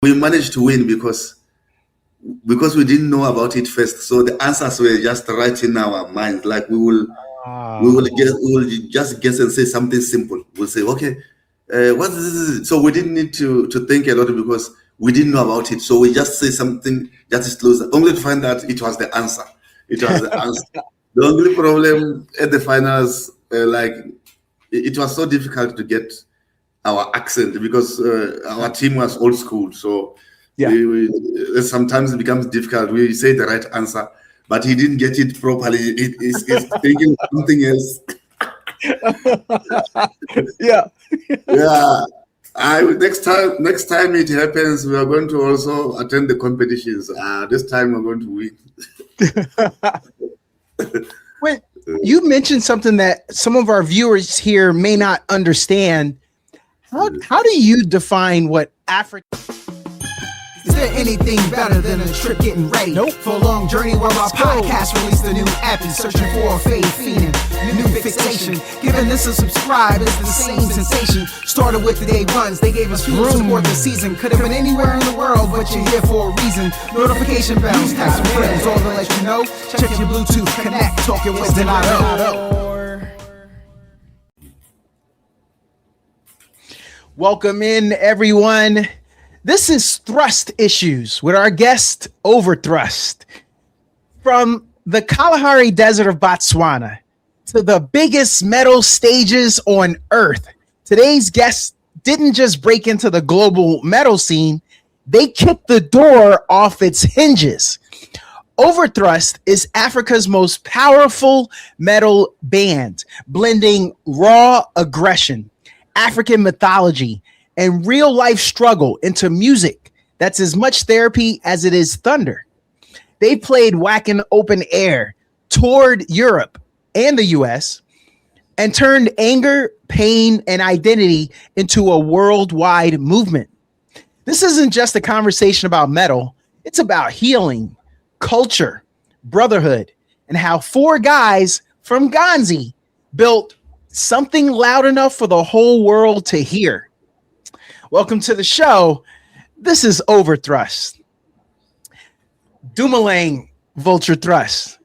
we managed to win because we didn't know about it first. So the answers were just right in our minds. Like we will just guess and say something simple. We'll say, okay, what is this? So we didn't need to think a lot because we didn't know about it. So we just say something that is close, only to find out it was the answer. It was the answer. The only problem at the finals, it was so difficult to get our accent because our team was old school. So Yeah. sometimes it becomes difficult. We say the right answer, but he didn't get it properly. It's thinking something else. Yeah. Yeah. Next time it happens, we are going to also attend the competitions. This time we're going to win. Wait, you mentioned something that some of our viewers here may not understand. How do you define what Africa? Is there anything better than a trip getting ready? Nope. For a long journey where our podcast released a new app and searching for a fade fiending, new fixation. Giving this a subscribe is the same sensation. Started with the day ones, they gave us fuel to support the season. Could have been anywhere in the world, but you're here for a reason. Notification bells, text some friends, all to let you know. Check your Bluetooth, connect, talking with Donato. Welcome in, everyone. This is Thrust Issues with our guest, Overthrust. From the Kalahari Desert of Botswana to the biggest metal stages on Earth, today's guest didn't just break into the global metal scene, they kicked the door off its hinges. Overthrust is Africa's most powerful metal band, blending raw aggression, African mythology, and real-life struggle into music that's as much therapy as it is thunder. They played Wacken Open Air, toured Europe and the US, and turned anger, pain, and identity into a worldwide movement. This isn't just a conversation about metal. It's about healing, culture, brotherhood, and how four guys from Ganzi built something loud enough for the whole world to hear. Welcome to the show. This is Overthrust. Dumalang Vulture Thrust.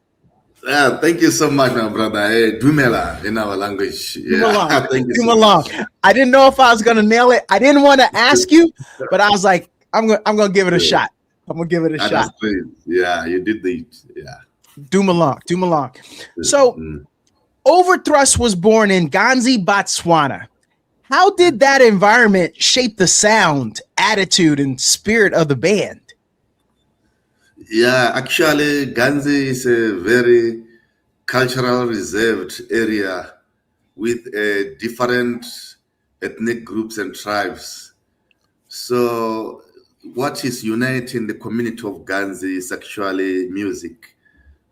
Thank you so much, my brother. Hey, Dumela in our language. Yeah. Thank you so much. I didn't know if I was gonna nail it. I didn't want to ask you, but I was like, I'm gonna give it a shot. I'm gonna give it a shot. That's great. Yeah, you did it. Yeah. Dumalang. So Overthrust was born in Ganzi, Botswana. How did that environment shape the sound, attitude, and spirit of the band? Yeah, actually, Ganzi is a very cultural reserved area with different ethnic groups and tribes. So what is uniting the community of Ganzi is actually music,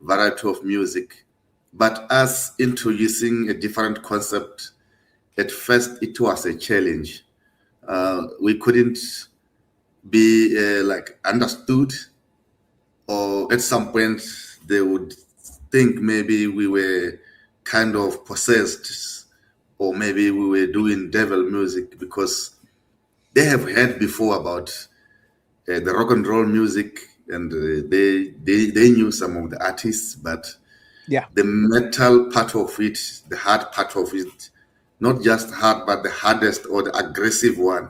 variety of music. But us introducing a different concept, at first it was a challenge. We couldn't be understood, or at some point they would think maybe we were kind of possessed, or maybe we were doing devil music, because they have heard before about the rock and roll music, and they knew some of the artists, but the metal part of it, the hard part of it, not just hard, but the hardest or the aggressive one,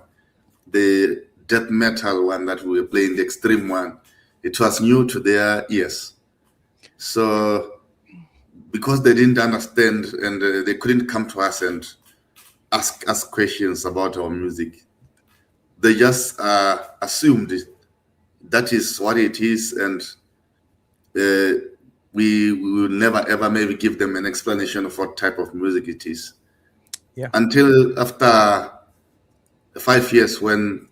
the death metal one that we were playing, the extreme one, it was new to their ears. So because they didn't understand and they couldn't come to us and ask us questions about our music, they just assumed that is what it is, and we will never ever maybe give them an explanation of what type of music it is. Yeah. Until after 5 years when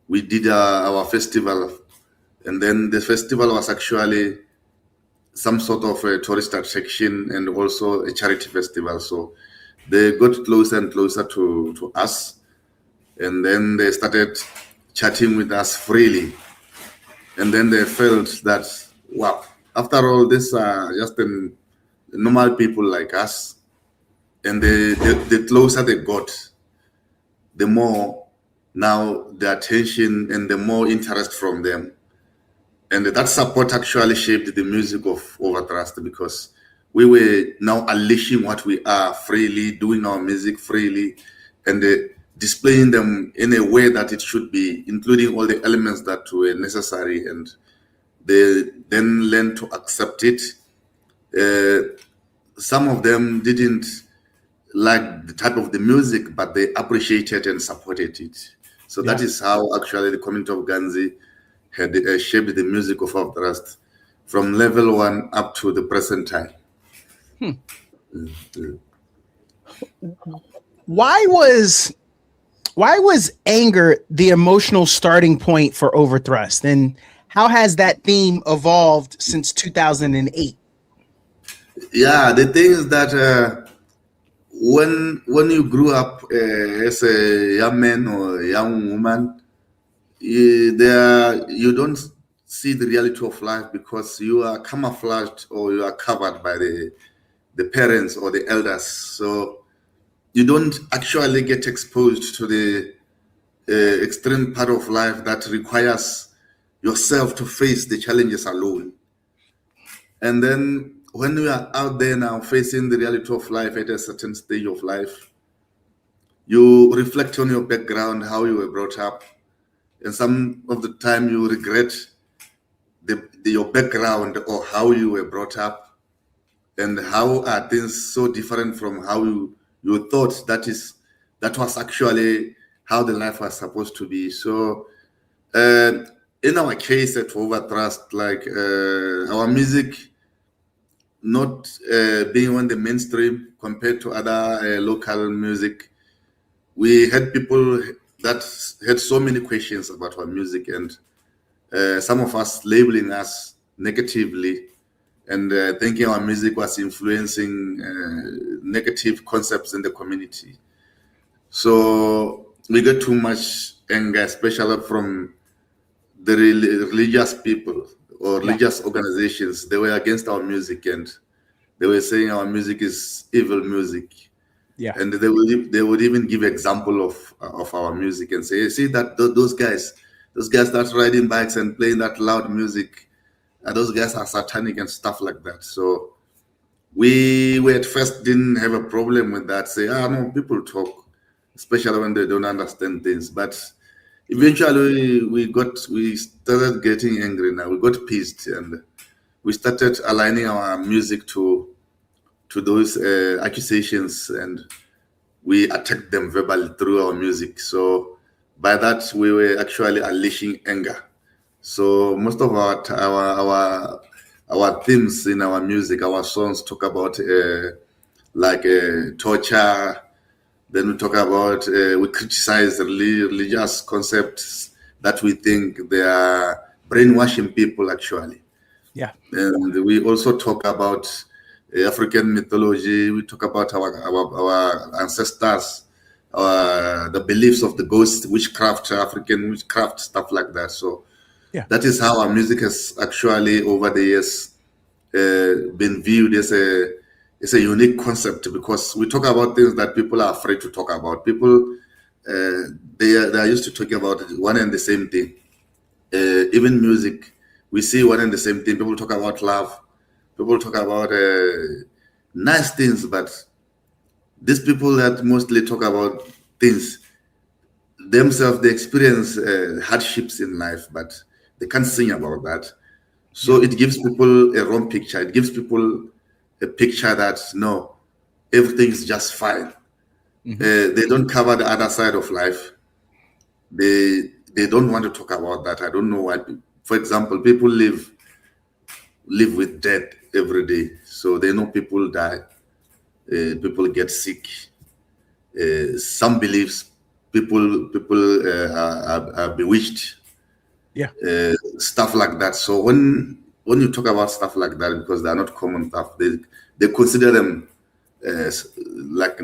we did our festival, and then the festival was actually some sort of a tourist attraction and also a charity festival. So they got closer and closer to us, and then they started chatting with us freely. And then they felt that, wow, after all, these are just normal people like us. And the closer they got, the more now the attention and the more interest from them. And that support actually shaped the music of Overthrust, because we were now unleashing what we are freely, doing our music freely, and displaying them in a way that it should be, including all the elements that were necessary. And they then learned to accept it. Some of them didn't like the type of the music, but they appreciated and supported it. So that Yeah. is how actually the community of Ganzi had shaped the music of Overthrust from level 1 up to the present time. Why was anger the emotional starting point for Overthrust, and how has that theme evolved since 2008? Yeah, the thing is that when you grew up as a young man or a young woman, you don't see the reality of life, because you are camouflaged or you are covered by the parents or the elders. So you don't actually get exposed to the extreme part of life that requires yourself to face the challenges alone. And then when you are out there now facing the reality of life at a certain stage of life, you reflect on your background, how you were brought up, and some of the time you regret your background or how you were brought up, and how are things so different from how you thought that was actually how the life was supposed to be. So in our case at Overthrust, like our music not being on the mainstream compared to other local music, we had people that had so many questions about our music, and some of us labeling us negatively, and thinking our music was influencing negative concepts in the community. So we got too much anger, especially from the religious people or Yeah. religious organizations. They were against our music, and they were saying our music is evil music. Yeah. And they would even give example of our music and say, see that those guys that riding bikes and playing that loud music, those guys are satanic and stuff like that. So we at first didn't have a problem with that. Say, no, people talk, especially when they don't understand things. But eventually we started getting angry. Now we got pissed, and we started aligning our music to those accusations, and we attacked them verbally through our music. So by that we were actually unleashing anger. So most of our themes in our music, our songs talk about like torture. Then we talk about we criticize religious concepts that we think they are brainwashing people actually. Yeah. And we also talk about African mythology. We talk about our ancestors, the beliefs of the ghost, witchcraft, African witchcraft, stuff like that. So Yeah. that is how our music has actually, over the years, been viewed as a unique concept, because we talk about things that people are afraid to talk about. People they are used to talking about one and the same thing. Even music, we see one and the same thing. People talk about love. People talk about nice things, but these people that mostly talk about things themselves, they experience hardships in life, but they can't sing about that. So it gives people a wrong picture. It gives people a picture that no, everything is just fine. They don't cover the other side of life. They don't want to talk about that. I don't know why. For example, people live with death every day, so they know people die, people get sick. Some beliefs, people are bewitched, Yeah. stuff like that. So when you talk about stuff like that, because they are not common stuff, they consider them like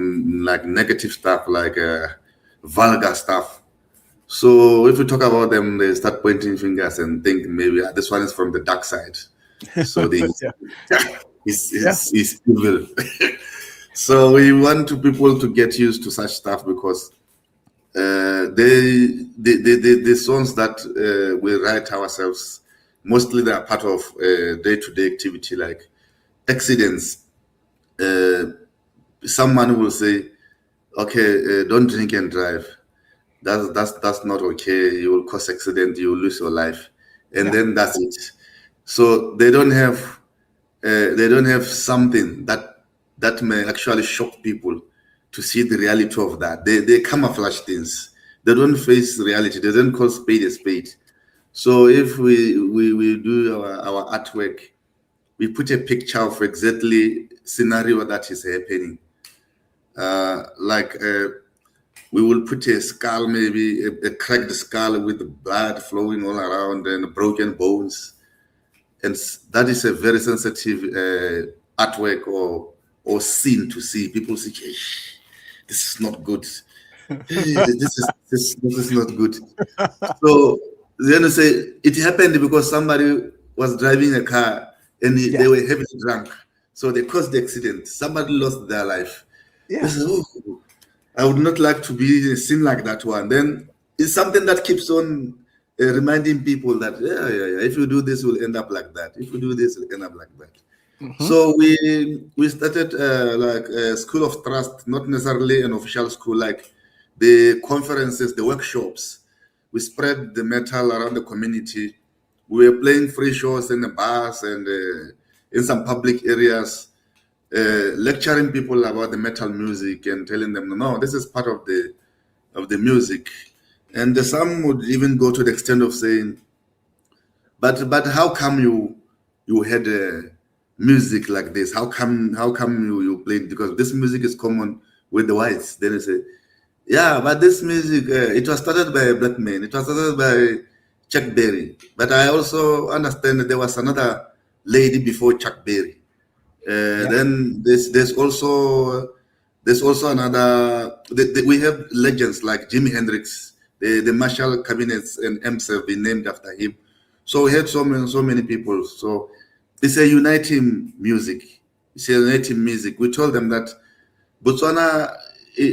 negative stuff, like vulgar stuff. So if you talk about them, they start pointing fingers and think maybe this one is from the dark side. So they is evil. So we want people to get used to such stuff, because the songs that we write ourselves, mostly they are part of day-to-day activity like accidents. Uh, Someone will say, "Okay, don't drink and drive. That's not okay. You will cause accident. You will lose your life," and Yeah. then that's it. So they don't have something that may actually shock people to see the reality of that. They camouflage things. They don't face reality. They don't call spade a spade. So if we do our artwork, we put a picture of exactly scenario that is happening. Like we will put a skull, maybe a cracked skull with blood flowing all around and broken bones, and that is a very sensitive artwork or scene to see. People say, "Hey, this is not good. Hey, this is not good." So then they say it happened because somebody was driving a car and Yeah. they were heavily drunk, so they caused the accident. Somebody lost their life. They Yeah. say, "Oh, I would not like to be in a scene like that one." Then it's something that keeps on reminding people that yeah, if you do this, you'll end up like that. If you do this, you'll end up like that. Hmm. So we started like a school of trust, not necessarily an official school, like the conferences, the workshops. We spread the metal around the community. We were playing free shows in the bars and in some public areas, lecturing people about the metal music and telling them, no, this is part of the music. And some would even go to the extent of saying, but how come you had music like this? How come you played? Because this music is common with the whites. Then they say, yeah, but this music it was started by a black man. It was started by Chuck Berry. But I also understand that there was another lady before Chuck Berry. Yeah. Then there's also another. We have legends like Jimi Hendrix. The Marshall cabinets and amps have been named after him. So we had so many people. So it's a uniting music. It's a uniting music. We told them that Botswana,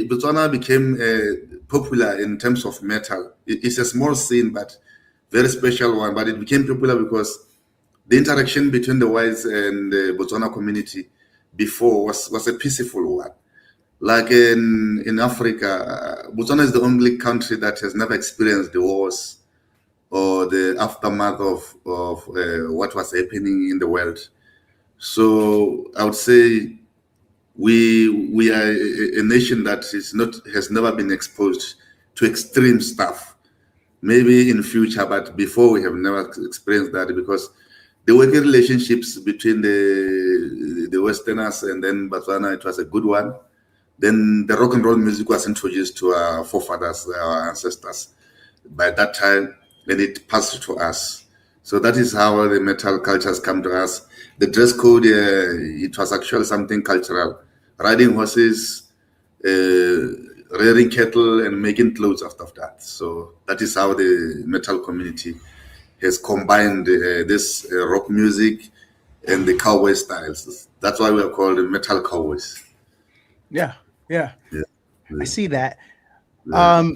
Botswana became popular in terms of metal. It's a small scene, but very special one. But it became popular because the interaction between the whites and the Botswana community before was a peaceful one. Like in Africa, Botswana is the only country that has never experienced the wars or the aftermath of what was happening in the world. So I would say we are a nation that has never been exposed to extreme stuff. Maybe in future, but before we have never experienced that because the working relationships between the Westerners and then Botswana, it was a good one. Then the rock and roll music was introduced to our forefathers, our ancestors by that time, and it passed to us. So that is how the metal cultures come to us. The dress code, it was actually something cultural. Riding horses, rearing cattle, and making clothes out of that. So that is how the metal community has combined this rock music and the cowboy styles. That's why we are called the metal cowboys. Yeah. Yeah. Yeah. I see that. Yeah.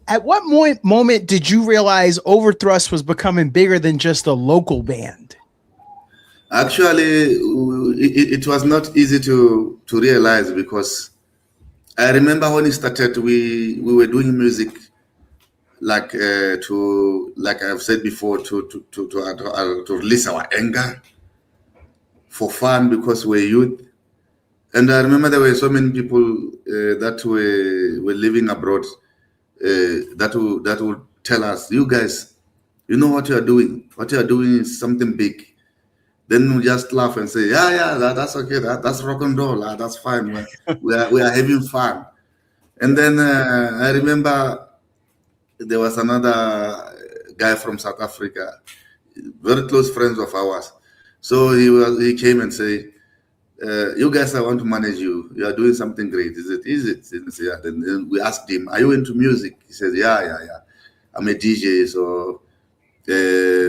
At what moment did you realize Overthrust was becoming bigger than just a local band? Actually, it was not easy to realize because I remember when it started, we were doing music like I've said before to release our anger for fun because we're youth. And I remember there were so many people that were living abroad that would tell us, "You guys, you know what you are doing. What you are doing is something big." Then we just laugh and say, "Yeah, yeah, that's okay. That's rock and roll. That's fine. We are having fun." And then I remember there was another guy from South Africa, very close friends of ours. So he came and said, "You guys, I want to manage you. You are doing something great. Is it? Is it?" And he said, "Yeah." Then we asked him, "Are you into music?" He says, "Yeah, yeah, yeah. I'm a DJ. So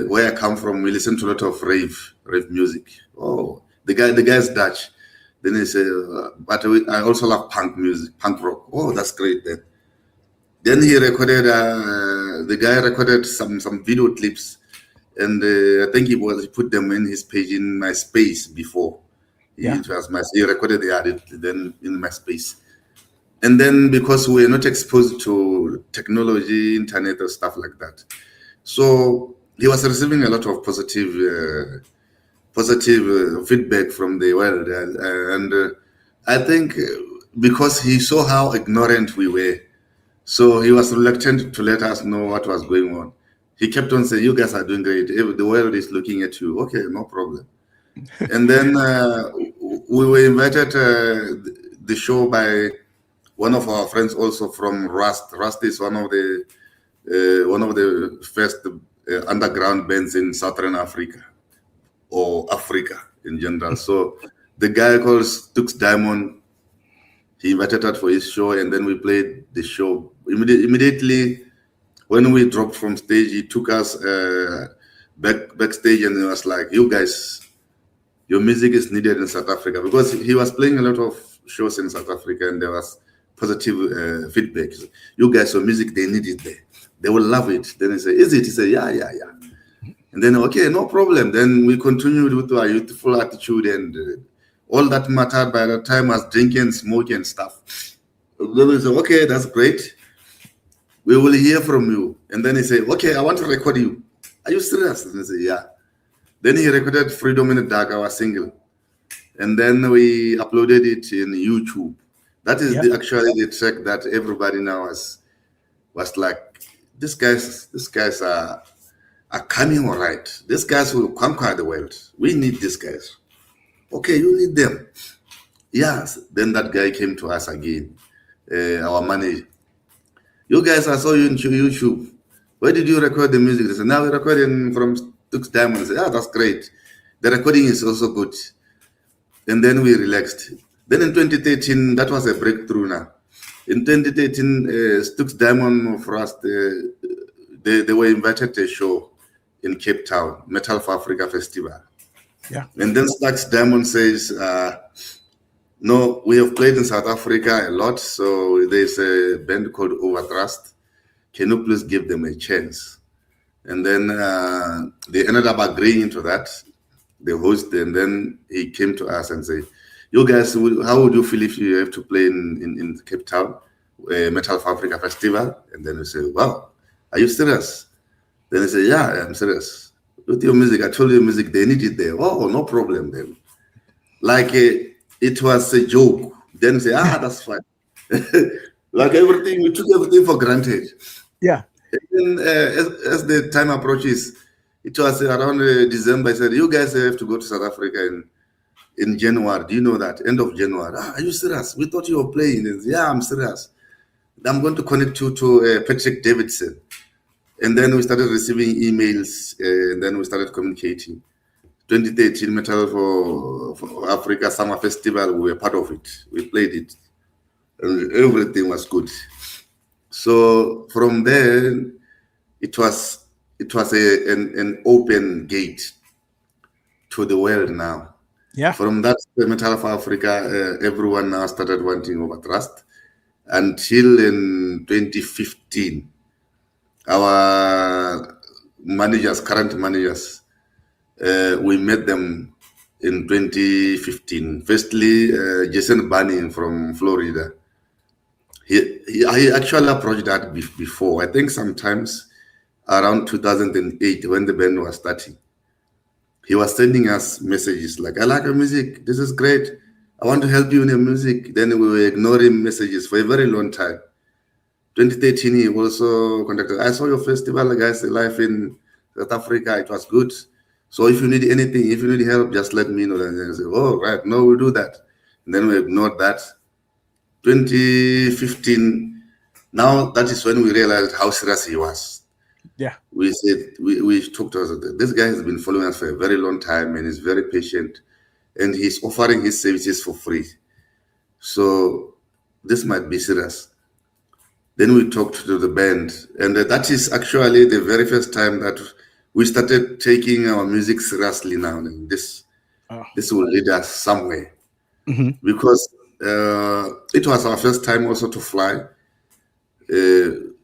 where I come from, we listen to a lot of rave music." Oh, the guy's Dutch. Then he said, "But I also love punk music, punk rock." Oh, that's great then. Then he recorded. The guy recorded some video clips, and I think he put them in his page in MySpace before. Yeah. He recorded the edit then in MySpace. And then because we're not exposed to technology, internet, or stuff like that, so he was receiving a lot of positive feedback from the world, and I think because he saw how ignorant we were, so he was reluctant to let us know what was going on. He kept on saying, "You guys are doing great. The world is looking at you. Okay, no problem." And then we were invited the show by one of our friends also from Rust. Rust is one of the first underground bands in Southern Africa or Africa in general. So the guy called Stux Diamond, he invited us for his show, and then we played the show. Immediately when we dropped from stage, he took us backstage, and he was like, "You guys, your music is needed in South Africa," because he was playing a lot of shows in South Africa, and there was positive feedback. "You guys, your music, they need it there. They will love it." Then he said, "Is it?" He said, "Yeah, yeah, yeah." And then, okay, no problem. Then we continued with our youthful attitude, and all that mattered by the time was drinking, smoking, and stuff. Then we said, "Okay, that's great. We will hear from you." And then he said, "Okay, I want to record you. Are you serious?" And I said, "Yeah." Then he recorded Freedom in the Dark, our single. And then we uploaded it in YouTube. That is actually the track that everybody now was like, these guys are coming all right. These guys will conquer the world. We need these guys. Okay, you need them. Yes. Then that guy came to us again, our manager. "You guys, I saw you on YouTube. Where did you record the music?" They said, "Now we're recording from Tux Diamond." I said, "Yeah, that's great. The recording is also good." And then we relaxed. Then in 2013, that was a breakthrough now. In 2013, Stux Diamond for us, they were invited to a show in Cape Town, Metal for Africa Festival. Yeah. And then Stux Diamond says, "No, we have played in South Africa a lot, so there's a band called Overthrust. Can you please give them a chance?" And then they ended up agreeing to that, the host, and then he came to us and said, "You guys, how would you feel if you have to play in Cape Town, Metal for Africa Festival?" And then we said, "Wow, are you serious?" Then he said, "Yeah, I'm serious. With your music, I told you music, they need it there." "Oh, no problem then." Like it was a joke. Then he said, "That's fine." Like everything, we took everything for granted. Yeah. And then, as the time approaches, it was around December. I said, "You guys have to go to South Africa in January. Do you know that? End of January." "Are you serious? We thought you were playing." And said, "Yeah, I'm serious. I'm going to connect you to Patrick Davidson." And then we started receiving emails, and then we started communicating. 2013 Metal for Africa Summer Festival, we were part of it. We played it. And everything was good. So from there, it was an open gate to the world now. Yeah. From that Metal for Africa, everyone now started wanting Overthrust until in 2015. Our current managers, we met them in 2015. Firstly, Jason Bunning from Florida. He actually approached that before. I think sometimes around 2008 when the band was starting. He was sending us messages like, "I like your music. This is great. I want to help you in your music." Then we were ignoring messages for a very long time. 2013, he also contacted. "I saw your festival, guys, live in South Africa. It was good. So if you need anything, if you need help, just let me know." And then I said, "Oh, right. No, we'll do that." And then we ignored that. 2015, now that is when we realized how serious he was. Yeah. We said, we talked to us, this guy has been following us for a very long time and is very patient, and he's offering his services for free. So this might be serious. Then we talked to the band, and that is actually the very first time that we started taking our music seriously now. And this will lead us somewhere. Because it was our first time also to fly.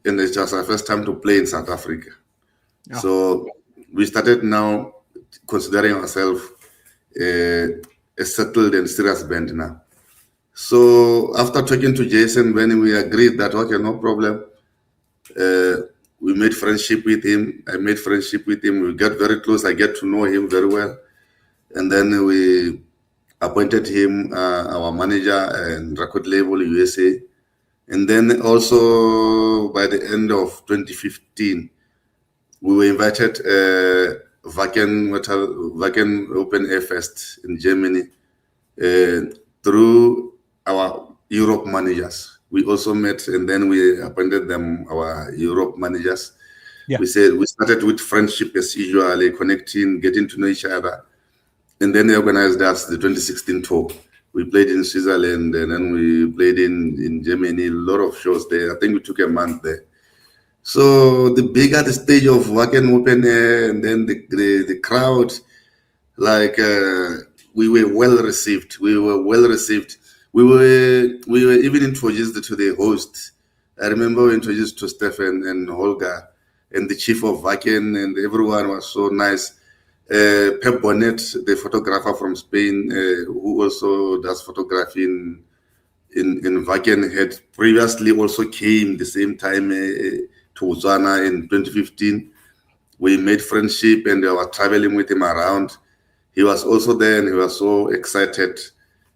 and it's just our first time to play in South Africa. Oh, So we started now considering ourselves a settled and serious band now. So after talking to Jason, when we agreed that okay, no problem, uh, we made friendship with him. I made friendship with him. We got very close. I get to know him very well, and then we appointed him our manager and record label USA. And then also by the end of 2015, we were invited Wacken Open Air Fest in Germany through our Europe managers. We also met, and then we appointed them our Europe managers. yeah. We started with friendship as usual, connecting, getting to know each other, and then they organized us the 2016 tour. We played in Switzerland, and then we played in Germany. A lot of shows there. I think we took a month there. So the bigger the stage of Wacken Open Air, and then the crowd, like we were well received. We were well received. We were even introduced to the host. I remember we were introduced to Stefan and Holger and the chief of Wacken, and everyone was so nice. Pep Bonnet, the photographer from Spain, who also does photography in Wacken, had previously also came the same time to Botswana in 2015. We made friendship, and I was traveling with him around. He was also there, and he was so excited,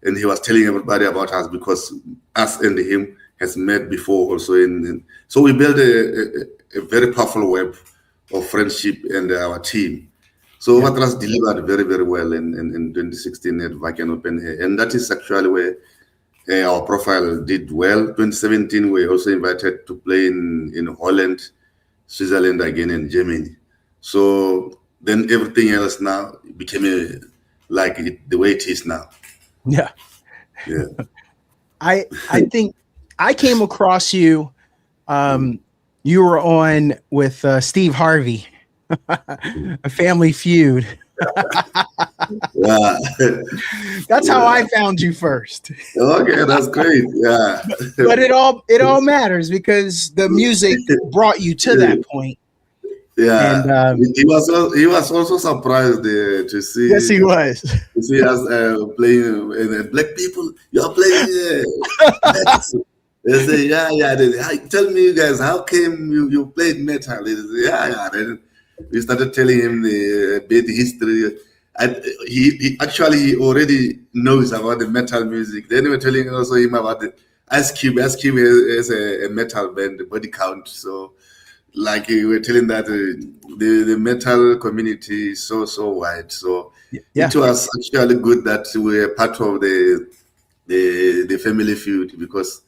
and he was telling everybody about us because us and him has met before also. So we built a very powerful web of friendship and our team. So Overthrust delivered very, very well in 2016 at Wacken Open Air. And that is actually where our profile did well. 2017, we were also invited to play in Holland, Switzerland again, and Germany. So then everything else now became the way it is now. Yeah. Yeah. I think I came across you. You were on with Steve Harvey, a Family Feud. Yeah. That's how I found you first. Okay, that's great. Yeah. But it all matters because the music brought you to that point. Yeah. And he was also surprised to see. yes, he was. To see us playing black people. You're playing. They say, yeah. Tell me, you guys, how came you played metal? They say, yeah. Then we started telling him the bit history. And he actually already knows about the metal music. Then we were telling also him about the Ice Cube. Ice Cube is a metal band, Body Count. So, like we were telling that the metal community is so wide. So Yeah. it was actually good that we were part of the Family Feud because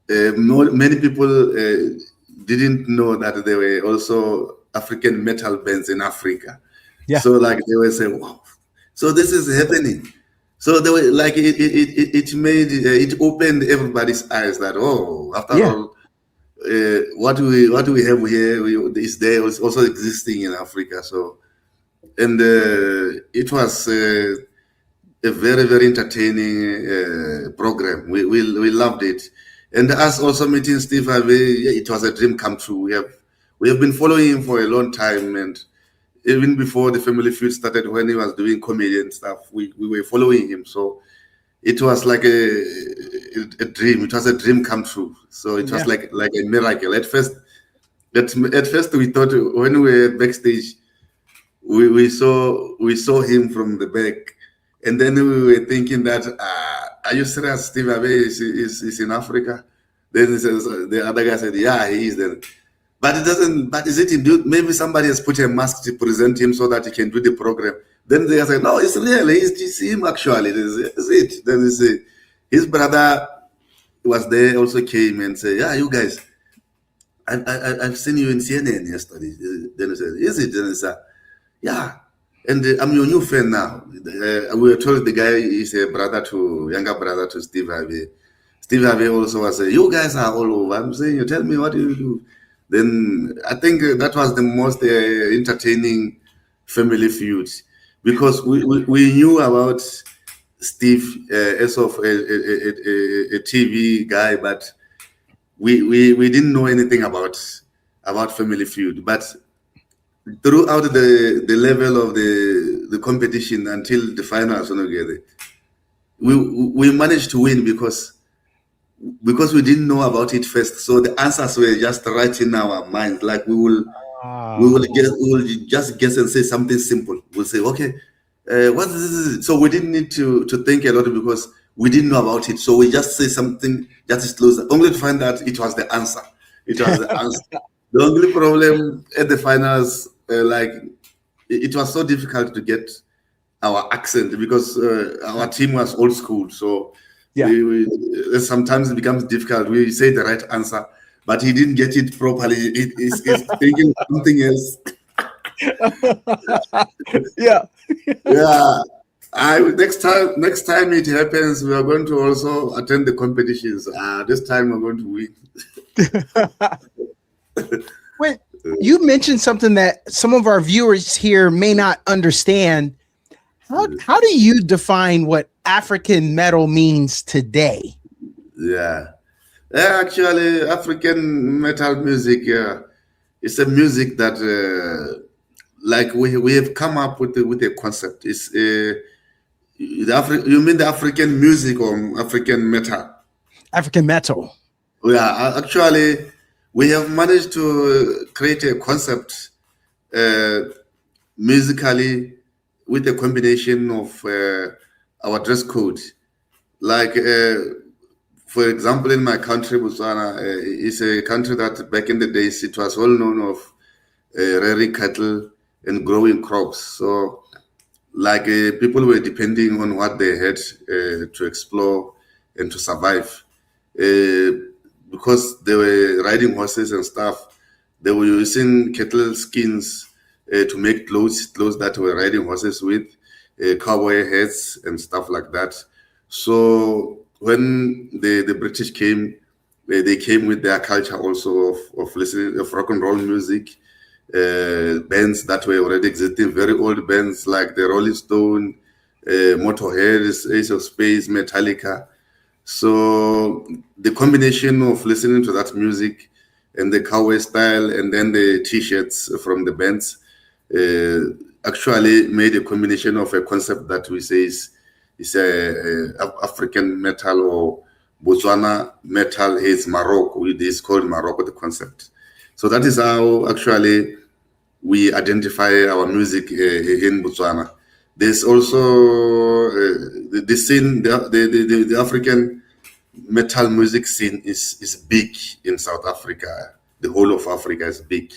many people didn't know that there were also African metal bands in Africa. Yeah. So like they were saying, wow, so this is happening. So they were like it made it opened everybody's eyes that after all, what we have here is there is also existing in Africa. So and it was a very very entertaining program. We loved it, and us also meeting Steve Harvey, it was a dream come true. We have been following him for a long time, and even before the Family Feud started, when he was doing comedy and stuff, we were following him. So it was like a dream. It was a dream come true. So it was like a miracle. At first we thought when we were backstage, we saw him from the back, and then we were thinking that are you serious? Steve Harvey is in Africa? Then he says, the other guy said, yeah, he is there. But it doesn't. But is it him? Maybe somebody has put a mask to present him so that he can do the program. Then they say, no, it's real. It's him actually. Is it? Then they say, his brother was there, also came and said, yeah, you guys, I've seen you in CNN yesterday. Then he said, is it? Then he said, yeah. And I'm your new fan now. We were told the guy is a younger brother to Steve Harvey. Steve Harvey also was saying, you guys are all over. I'm saying, you tell me what you do. Then I think that was the most entertaining Family Feud because we knew about Steve as of a TV guy, but we didn't know anything about Family Feud, but throughout the level of the competition until the finals, we managed to win because we didn't know about it first. So the answers were just right in our minds. Like we will just guess and say something simple. We'll say, okay, what is this? So we didn't need to think a lot because we didn't know about it. So we just say something just as close, only to find out it was the answer. It was the answer. The only problem at the finals, it was so difficult to get our accent because our team was old school. So Yeah. sometimes it becomes difficult. We say the right answer, but he didn't get it properly. He's thinking something else. Yeah. Yeah. Next time it happens, we are going to also attend the competitions. This time we're going to win. When you mentioned something that some of our viewers here may not understand, how do you define what African metal means today? Yeah. Actually, African metal music is a music that we have come up with a concept. It's you mean the African music or African metal? African metal. Yeah, actually, we have managed to create a concept musically with a combination of our dress code. Like, for example, in my country, Botswana, is a country that back in the days it was well known of rearing cattle and growing crops. So, people were depending on what they had to explore and to survive. Because they were riding horses and stuff, they were using cattle skins to make clothes that were riding horses with, cowboy hats and stuff like that. So when the British came, they came with their culture also of listening of rock and roll music, bands that were already existing, very old bands like the Rolling Stone, Motorhead, Ace of Space, Metallica. So the combination of listening to that music and the cowboy style and then the t-shirts from the bands actually made a combination of a concept that we say is African metal or Botswana metal. It's Morocco. It is called Morocco, the concept. So that is how actually we identify our music in Botswana. There's also the scene, the African metal music scene is big in South Africa. The whole of Africa is big.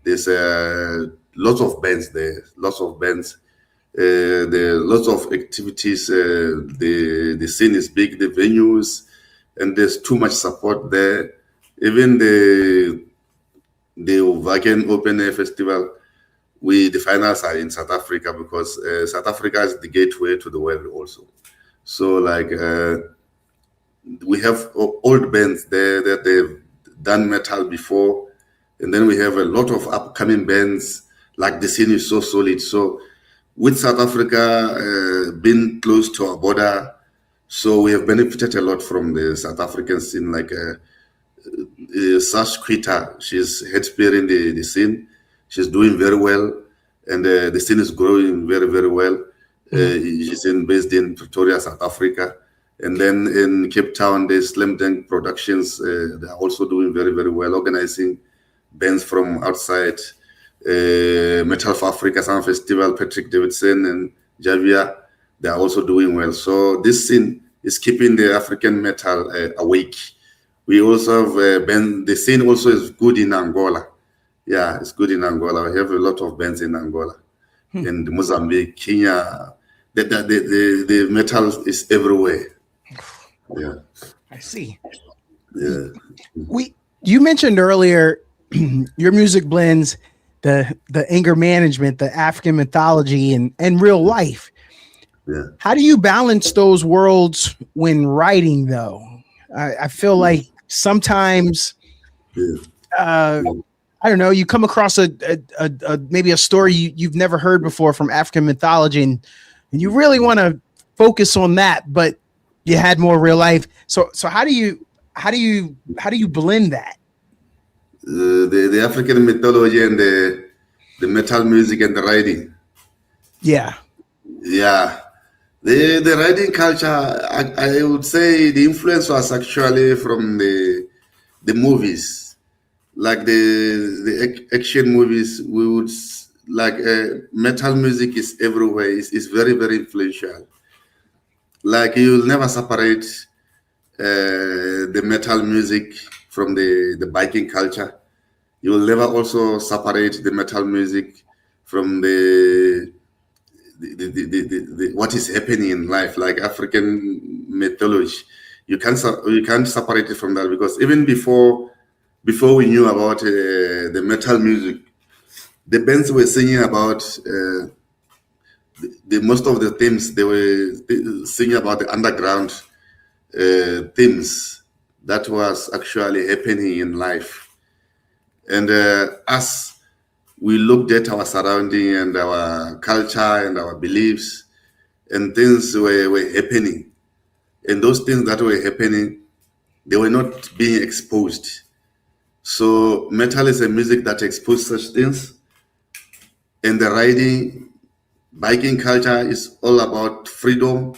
There's lots of bands there, lots of bands. There are lots of activities. The scene is big, the venues, and there's too much support there. Even the Wagen Open Air Festival, the finals are in South Africa because South Africa is the gateway to the world also. So we have old bands there that they've done metal before, and then we have a lot of upcoming bands. Like the scene is so solid. So with South Africa being close to our border, so we have benefited a lot from the South African scene. Like Sash Quita, she's head spearing the scene. She's doing very well, and the scene is growing very, very well. She's based in Pretoria, South Africa. And then in Cape Town, there's Slam Dunk Productions. They are also doing very, very well, organizing bands from outside. Metal for Africa Sound Festival, Patrick Davidson and Javier, they are also doing well. So this scene is keeping the African metal awake. We also have band. The scene also is good in Angola. Yeah, it's good in Angola. We have a lot of bands in Angola, and Mozambique, Kenya. The metal is everywhere. Yeah, I see. yeah. You mentioned earlier your music blends the anger management, the African mythology, and real life. Yeah. How do you balance those worlds when writing, though? I feel like sometimes, I don't know, you come across a maybe a story you've never heard before from African mythology, and you really want to focus on that, but you had more real life. So how do how do you blend that? The African mythology and the metal music and the writing. Yeah. Yeah. The writing culture, I would say the influence was actually from the movies, like the action movies. We would like metal music is everywhere. It's very very influential. Like you'll never separate the metal music from the biking culture. You will never also separate the metal music from what is happening in life, like African mythology. You can't separate it from that because even before we knew about the metal music, the bands were singing about the most of the themes. They were singing about the underground themes that was actually happening in life. And as we looked at our surrounding and our culture and our beliefs, and things were happening. And those things that were happening, they were not being exposed. So metal is a music that exposes such things. And the riding, biking culture is all about freedom.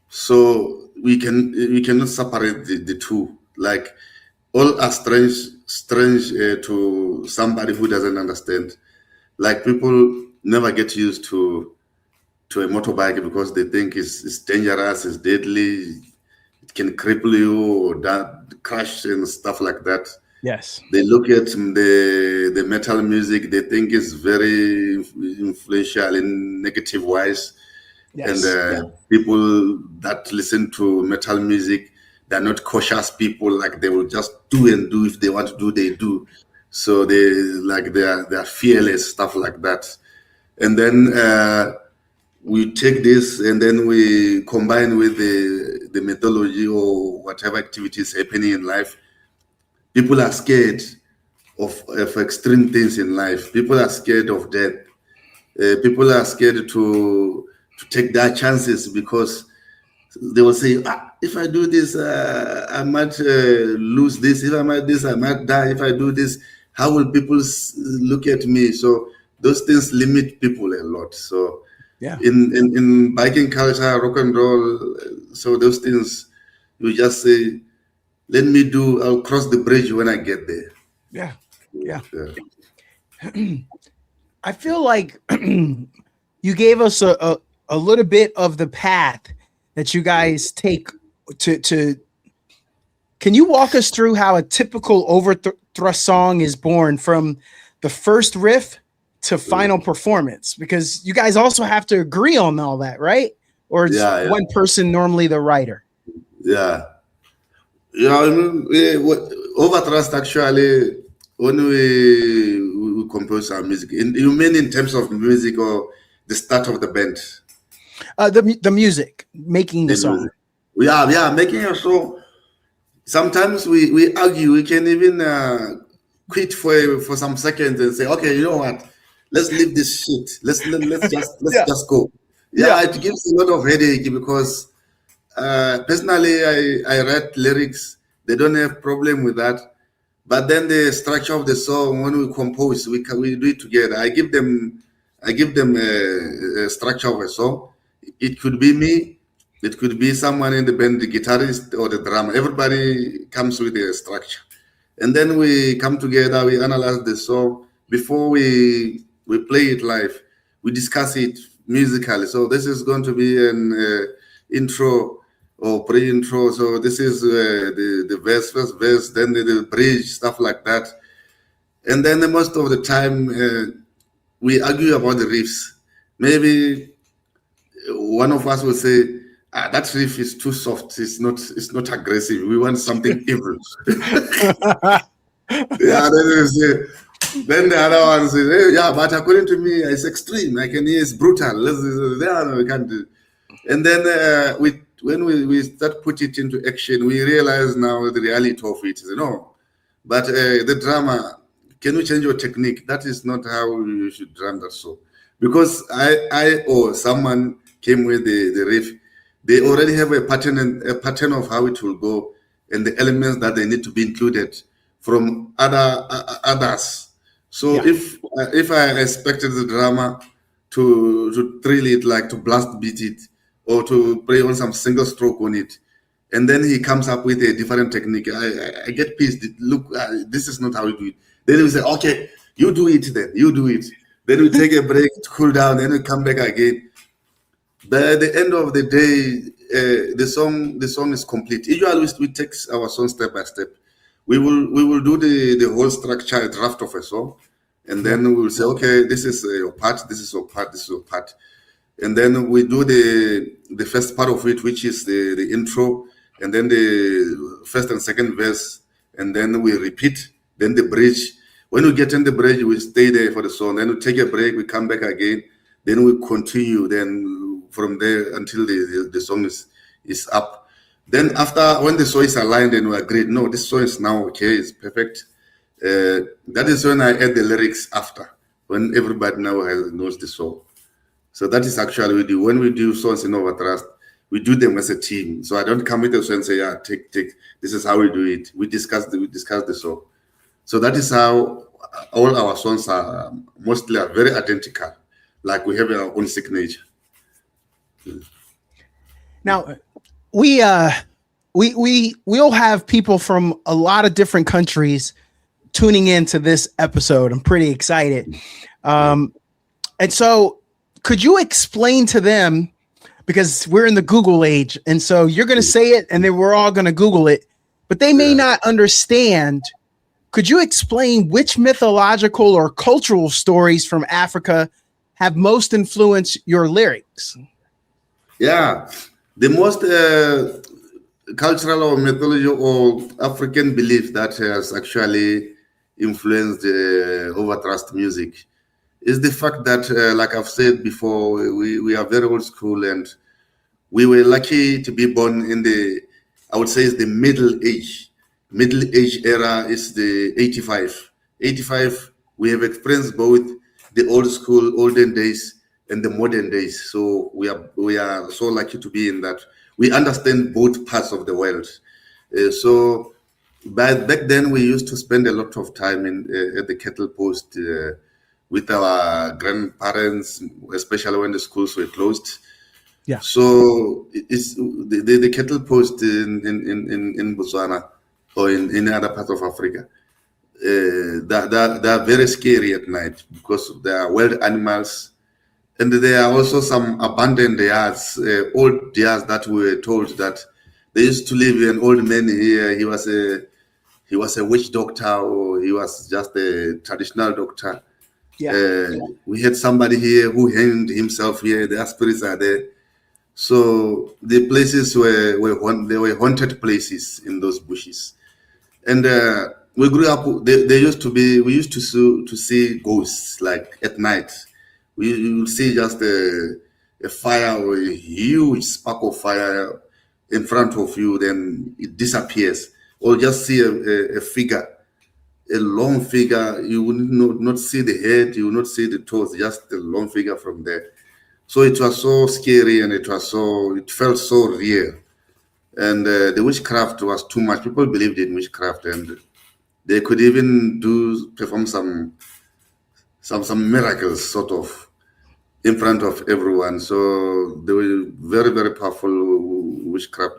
So we cannot separate the two. Like all are strange to somebody who doesn't understand. Like people never get used to a motorbike because they think it's dangerous, it's deadly, it can cripple you or that crash and stuff like that. Yes. They look at the metal music, they think it's very influential in negative wise. And Yes. people that listen to metal music, they're not cautious people. Like they will just do and do. If they want to do, they do. So they're fearless, stuff like that. And then we take this and then we combine with the mythology or whatever activities happening in life. People are scared of extreme things in life. People are scared of death. People are scared to take their chances because they will say, if I do this, I might lose this. If I might this, I might die. If I do this, how will people look at me? So those things limit people a lot. So Yeah. in biking culture, rock and roll, so those things, you just say, let me do, I'll cross the bridge when I get there. Yeah. Yeah. Yeah. I feel like you gave us a little bit of the path that you guys take to can you walk us through how a typical Overthrust song is born from the first riff to final performance? Because you guys also have to agree on all that, right? Or is Yeah, yeah. one person normally the writer? Yeah. I mean, Overthrust actually, when we compose our music, you mean in terms of music or the start of the band? The music, making the The song. music. Yeah, making a song. Sometimes we argue. We can even quit for some seconds and say, okay, you know what? Let's leave this shit. Let's Yeah. just go. Yeah. Yeah, it gives a lot of headache because personally, I read lyrics. They don't have problem with that. But then the structure of the song, when we compose, we do it together. I give them a structure of a song. It could be me. It could be someone in the band, the guitarist or the drummer. Everybody comes with a structure, and then we come together. We analyze the song before we play it live. We discuss it musically. So this is going to be an intro or pre-intro. So this is the verse, first verse, then the bridge, stuff like that. And then most of the time we argue about the riffs. Maybe one of us will say, that riff is too soft. It's not aggressive. We want something evil. Yeah, then the other one says, hey, yeah, but according to me, it's extreme. I can hear it's brutal. Yeah, we can't do. And then when we start put it into action, we realize now the reality of it. No, but the drama, can you change your technique? That is not how you should drum that song. Because I or someone came with the riff, they already have a pattern of how it will go, and the elements that they need to be included from others. So Yeah. if I expected the drama to thrill it, like to blast beat it, or to play on some single stroke on it, and then he comes up with a different technique, I get pissed. Look, this is not how we do it. Then we say, okay, you do it. Then you do it. Then we take a break to cool down. Then we come back again. By the end of the day, the song is complete. Usually we take our song step by step. We will do the whole structure, a draft of a song, and then we will say, okay, this is your part, this is your part, this is your part, and then we do the first part of it, which is the intro, and then the first and second verse, and then we repeat, then the bridge. When we get in the bridge, we stay there for the song. Then we take a break, we come back again, then we continue. Then from there until the song is up. Then after, when the song is aligned and we agreed, no, this song is now okay, it's perfect. That is when I add the lyrics after, when everybody now knows the song. So that is actually we do. When we do songs in Overthrust, we do them as a team. So I don't come with a song and say, yeah, take. This is how we do it. We discuss the song. So that is how all our songs are mostly are very identical. Like we have our own signature. Now, we all have people from a lot of different countries tuning into this episode. I'm pretty excited. And so could you explain to them, because we're in the Google age, and so you're going to say it and then we're all going to Google it, but they may not understand. Could you explain which mythological or cultural stories from Africa have most influenced your lyrics? Yeah, the most cultural or mythology or African belief that has actually influenced Overthrust music is the fact that, like I've said before, we are very old school, and we were lucky to be born in I would say, it's the middle age. Middle age era is the 85. 85, we have experienced both the old school, olden days, and the modern days. So we are so lucky to be in that. We understand both parts of the world. So back then, we used to spend a lot of time at the cattle post with our grandparents, especially when the schools were closed. Yeah. So it's the cattle post in Botswana or in other parts of Africa. They're very scary at night because there are wild animals, and there are also some abandoned yards, old yards that we were told that there used to live an old man here. He was a witch doctor, or he was just a traditional doctor. Yeah. We had somebody here who hanged himself here. The spirits are there. So the places were haunted places in those bushes, and we grew up. We used to see ghosts like at night. You will see just a fire or a huge spark of fire in front of you, then it disappears, or just see a figure, a long figure. You will not see the head, you will not see the toes, just a long figure from there. So it was so scary, and it felt so real. And the witchcraft was too much. People believed in witchcraft, and they could even perform some miracles, sort of, in front of everyone. So they were very, very powerful witchcraft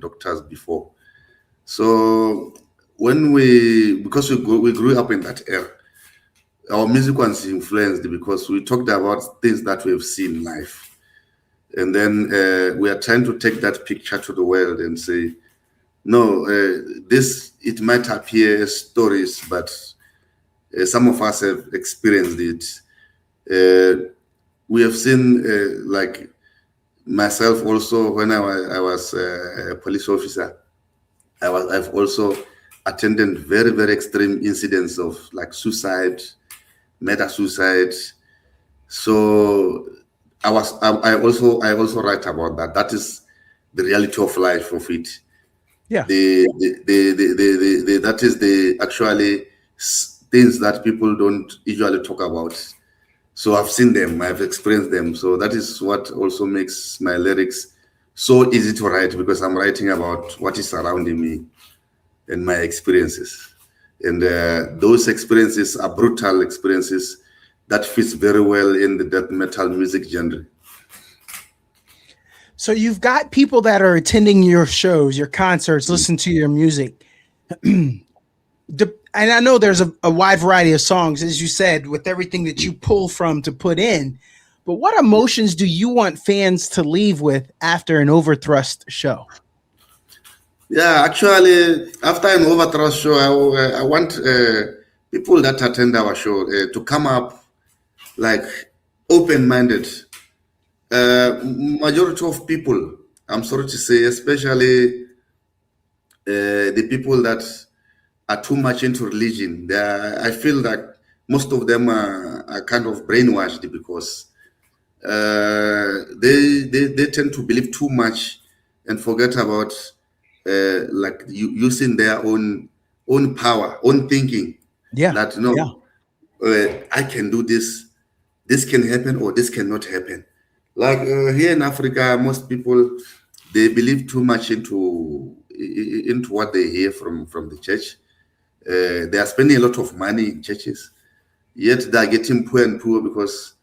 doctors before. So because we grew up in that era, our music was influenced because we talked about things that we have seen in life. And then we are trying to take that picture to the world and say, no, it might appear as stories, but some of us have experienced it. We have seen, like myself also, when I was a police officer, I've also attended very, very extreme incidents of like suicide, murder suicide. So I also write about that. That is the reality of life of it. Yeah. That is the actually things that people don't usually talk about. So I've seen them, I've experienced them. So that is what also makes my lyrics so easy to write, because I'm writing about what is surrounding me. and my experiences. And those experiences are brutal experiences that fits very well in the death metal music genre. So you've got people that are attending your shows, your concerts, listen to your music. And I know there's a wide variety of songs, as you said, with everything that you pull from to put in. But what emotions do you want fans to leave with after an Overthrust show? Yeah, actually, after an Overthrust show, I want people that attend our show to come up like open-minded. Majority of people, I'm sorry to say, especially the people that are too much into religion, I feel that most of them are kind of brainwashed because they tend to believe too much and forget about like using their own power, own thinking. Yeah. That Yeah. I can do this. This can happen or this cannot happen. Like here in Africa, most people they believe too much into what they hear from the church. They are spending a lot of money in churches, yet they are getting poor and poor because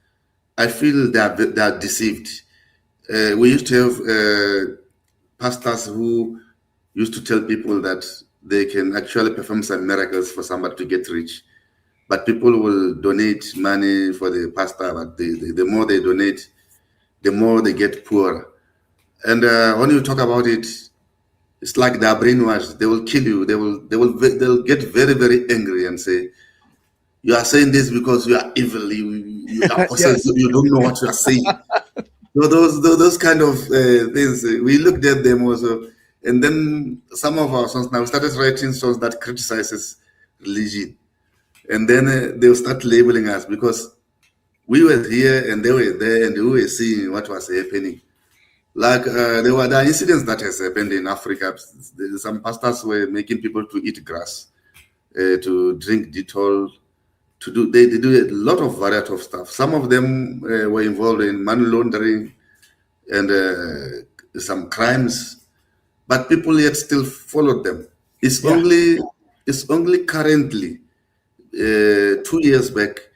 I feel they are deceived. We used to have pastors who used to tell people that they can actually perform some miracles for somebody to get rich. But people will donate money for the pastor, but the more they donate, the more they get poorer. And when you talk about it, it's like they are brainwashed. They will kill you. They'll get very very angry and say, "You are saying this because you are evil. You are possessed. Yes. You don't know what you are saying." So those kind of things, we looked at them also, and then some of our songs now we started writing songs that criticizes religion, and then they'll start labeling us because we were here and they were there and we were seeing what was happening. Like there are incidents that has happened in Africa. Some pastors were making people to eat grass, to drink Dettol, they do a lot of variety of stuff. Some of them were involved in money laundering and some crimes, but people yet still followed them. It's Yeah. only currently 2 years back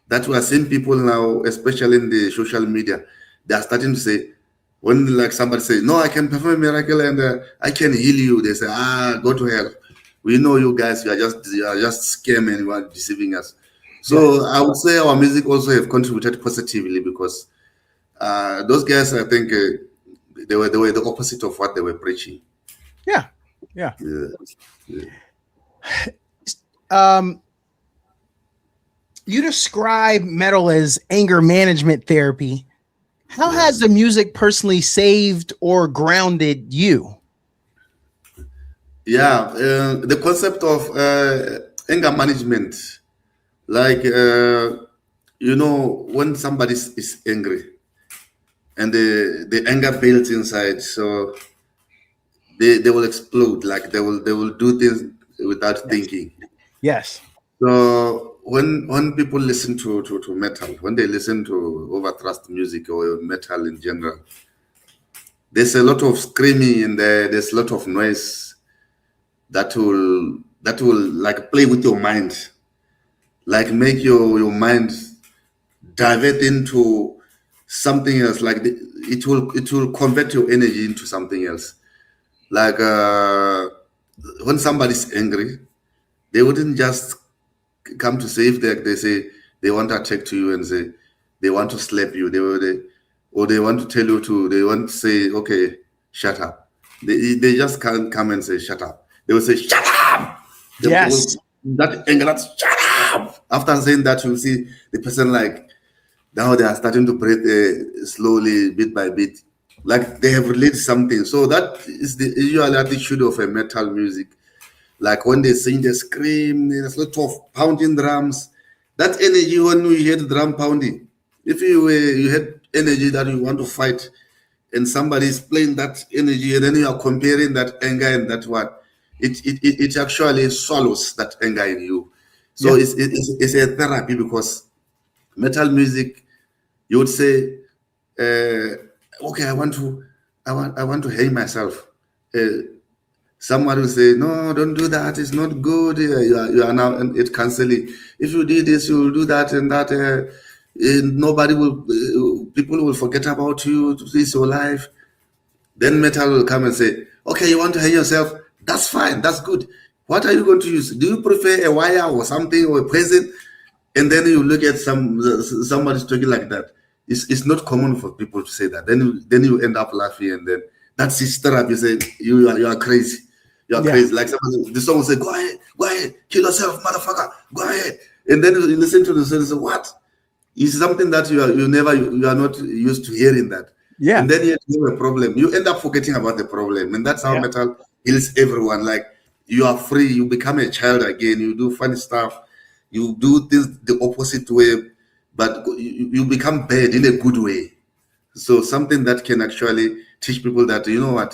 that we are seeing people now, especially in the social media, they are starting to say, when like somebody say, "No, I can perform a miracle and I can heal you," they say, "Go to hell. We know you guys. You are just scamming. You are deceiving us." Yeah. So I would say our music also have contributed positively because those guys, I think, they were the opposite of what they were preaching. Yeah. Yeah. Yeah. Yeah. Um, you describe metal as anger management therapy. How has the music personally saved or grounded you? Yeah, the concept of anger management, like when somebody is angry and the anger builds inside, so they will explode, like they will do things without Yes. thinking. Yes. So when people listen to metal, when they listen to overthrust music or metal in general, there's a lot of screaming in there. There's a lot of noise that will like play with your mind, like make your mind divert into something else. Like it will convert your energy into something else. Like when somebody's angry, they wouldn't just come to say if they say they want to attack to you and say they want to slap you. Or they want to tell you to. They want to say, okay, shut up. They just can't come and say shut up. They will say shut up. They will Yes. that anger. That's shut up. After saying that, you see the person like now they are starting to breathe slowly, bit by bit, like they have released something. So that is the usual attitude of a metal music. Like when they sing, they scream, there's a lot of pounding drums. That energy when you hear the drum pounding, if you had energy that you want to fight, and somebody is playing that energy, and then you are comparing that anger and that one, it actually swallows that anger in you. So Yeah. it's a therapy because metal music, you would say, okay, I want to hang myself. Uh, Someone will say, "No, don't do that. It's not good. You are now it canceling. If you do this, you will do that and that. Nobody will. People will forget about you. This is your life." Then metal will come and say, "Okay, you want to hear yourself? That's fine. That's good. What are you going to use? Do you prefer a wire or something or a present?" And then you look at somebody's talking like that. It's not common for people to say that. Then you end up laughing, and then that's his therapy. Say you are crazy, you are Yeah. crazy. Like somebody, the song will say, go ahead, kill yourself, motherfucker, go ahead." And then you listen to the song and say, "What?" It's something that you are not used to hearing that. Yeah. And then you have a problem. You end up forgetting about the problem, and that's how Yeah. metal heals everyone. Like you are free, you become a child again. You do funny stuff, you do things the opposite way, but you become bad in a good way. So something that can actually teach people that you know what,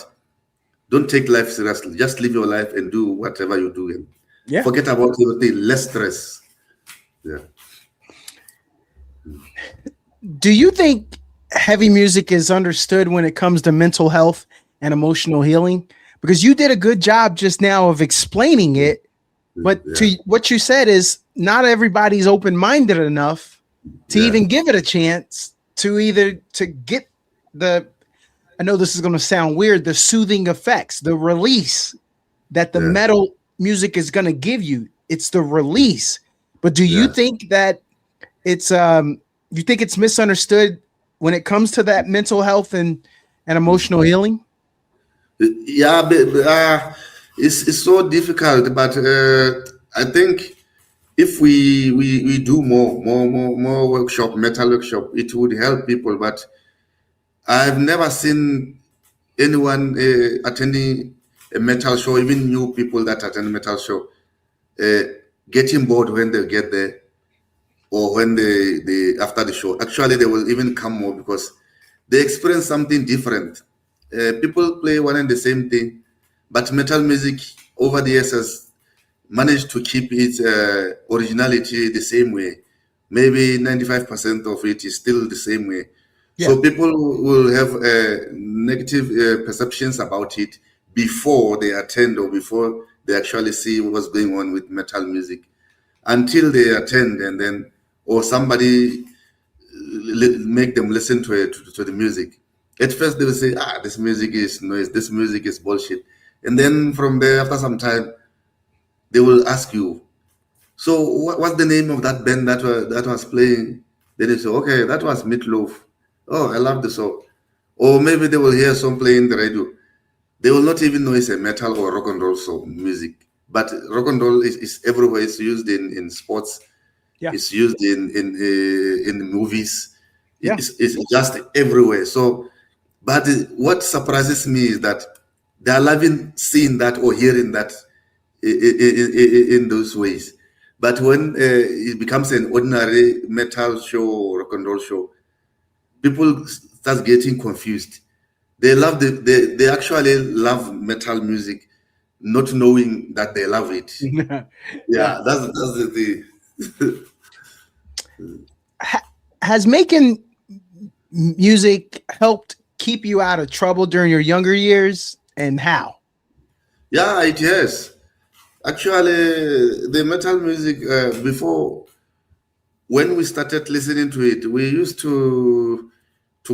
don't take life seriously. Just live your life and do whatever you do, and Yeah. forget about everything. Less stress. Yeah. Do you think heavy music is understood when it comes to mental health and emotional healing? Because you did a good job just now of explaining it, but Yeah. to what you said is not everybody's open-minded enough to Yeah. even give it a chance to either to get the I know this is going to sound weird, the soothing effects, the release that the Yeah. metal music is going to give you. It's the release. But do you Yeah. think that it's you think it's misunderstood when it comes to that mental health and emotional healing? Yeah, it's so difficult, but I think if we do more workshop, metal workshop, it would help people. But I've never seen anyone attending a metal show, even new people that attend a metal show, uh, getting bored when they get there or when they after the show. Actually, they will even come more because they experience something different. People play one and the same thing, but metal music over the years has managed to keep its originality the same way. Maybe 95% of it is still the same way. Yeah. So people will have negative perceptions about it before they attend or before they actually see what's going on with metal music until they attend, and then or somebody make them listen to it to the music. At first they will say, this music is noise, this music is bullshit. And then from there, after some time, they will ask you, "So what's the name of that band that was playing?" Then you say, "Okay, that was Meatloaf. Oh, I love the song." Or maybe they will hear some playing the radio. They will not even know it's a metal or rock and roll song music. But rock and roll is everywhere. It's used in sports. Yeah. It's used in movies. Yeah. It's just everywhere. So, but what surprises me is that they are loving seeing that or hearing that in those ways. But when it becomes an ordinary metal show or rock and roll show, people start getting confused. They actually love metal music, not knowing that they love it. Yeah. Yeah, that's the Has making music helped keep you out of trouble during your younger years, and how? yeah, it has. Actually, the metal music before when we started listening to it, we used to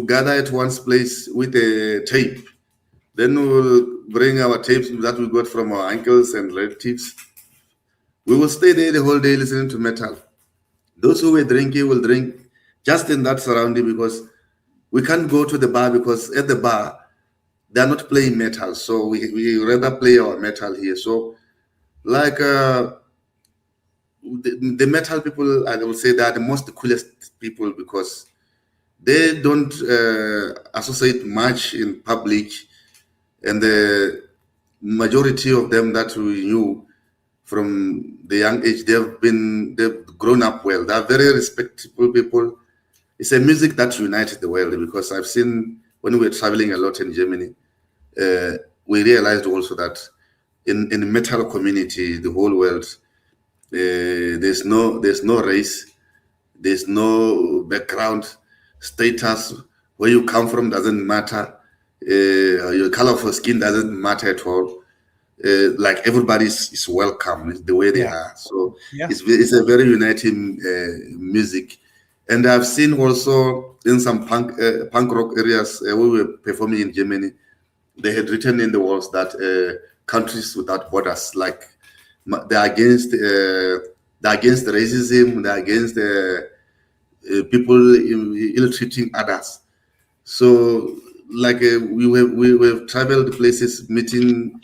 gather at one's place with a tape. Then we'll bring our tapes that we got from our uncles and relatives. We will stay there the whole day listening to metal. Those who were drinking will drink just in that surrounding because we can't go to the bar because at the bar they're not playing metal. So we rather play our metal here. So like the metal people, I will say they are the most coolest people because they don't associate much in public, and the majority of them that we knew from the young age, they've grown up well. They are very respectable people. It's a music that unites the world because I've seen when we were traveling a lot in Germany, we realized also that in the metal community, the whole world, there's no race, there's no background, status, where you come from doesn't matter, your color of your skin doesn't matter at all. like everybody is welcome the way they Yeah. are. So Yeah. it's a very uniting music. And I've seen also in some punk rock areas we were performing in Germany, they had written in the walls that countries without borders, like they're against racism, they're against people ill treating others. So like we have traveled places, meeting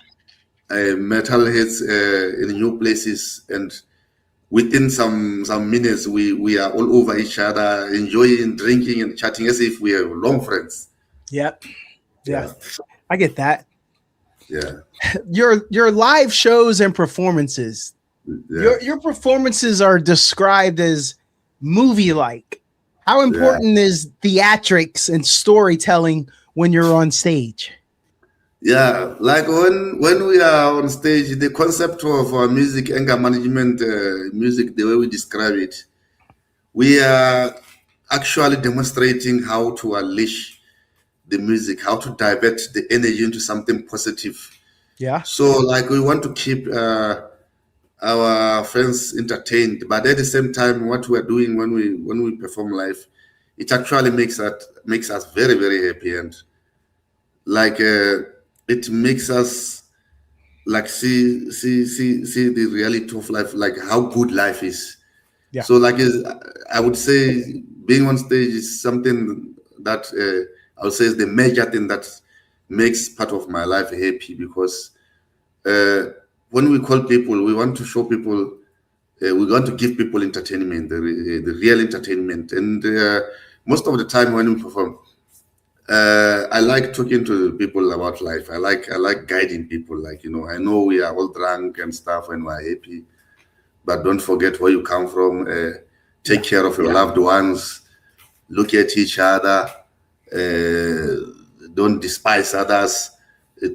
metalheads in new places, and within some minutes we are all over each other, enjoying, drinking, and chatting as if we are long friends. Yep. Yeah. Yeah, I get that. yeah, Your live shows and performances. yeah, Your performances are described as movie like. How yeah. important is theatrics and storytelling when you're on stage? Yeah, like when we are on stage, the concept of music, anger management, music, the way we describe it, we are actually demonstrating how to unleash the music, how to divert the energy into something positive. Yeah. So, like, we want to keep our friends entertained, but at the same time, what we are doing when we perform live, it actually makes us very very happy, and like it makes us like see the reality of life, like how good life is. Yeah. So like I would say being on stage is something that I would say is the major thing that makes part of my life happy, because uh, when we call people, we want to show people, we want to give people entertainment, the real entertainment. And most of the time when we perform, I like talking to people about life. I like guiding people. Like, I know we are all drunk and stuff and we're happy, but don't forget where you come from. Take Yeah. care of your loved ones. Look at each other. Don't despise others.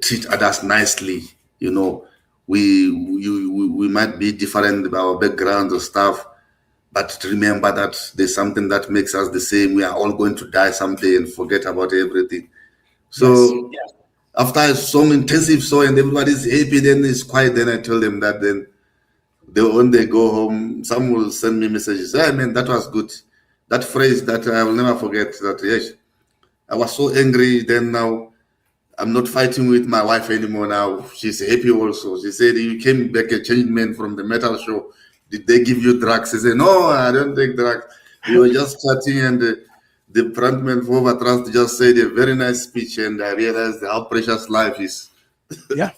Treat others nicely. You know, we might be different about our backgrounds or stuff, but remember that there's something that makes us the same. We are all going to die someday and forget about everything. Yes. So after a song, intensive song, and everybody's happy, then it's quiet. Then I tell them that then when they go home, some will send me messages. Hey man, that was good. That phrase that I will never forget. That yes, I was so angry. Then now I'm not fighting with my wife anymore. Now she's happy also. She said you came back a changed man from the metal show. Did they give you drugs? He said no, I don't take drugs. We were just chatting, and the frontman for Overthrust just said a very nice speech, and I realized how precious life is. Yeah.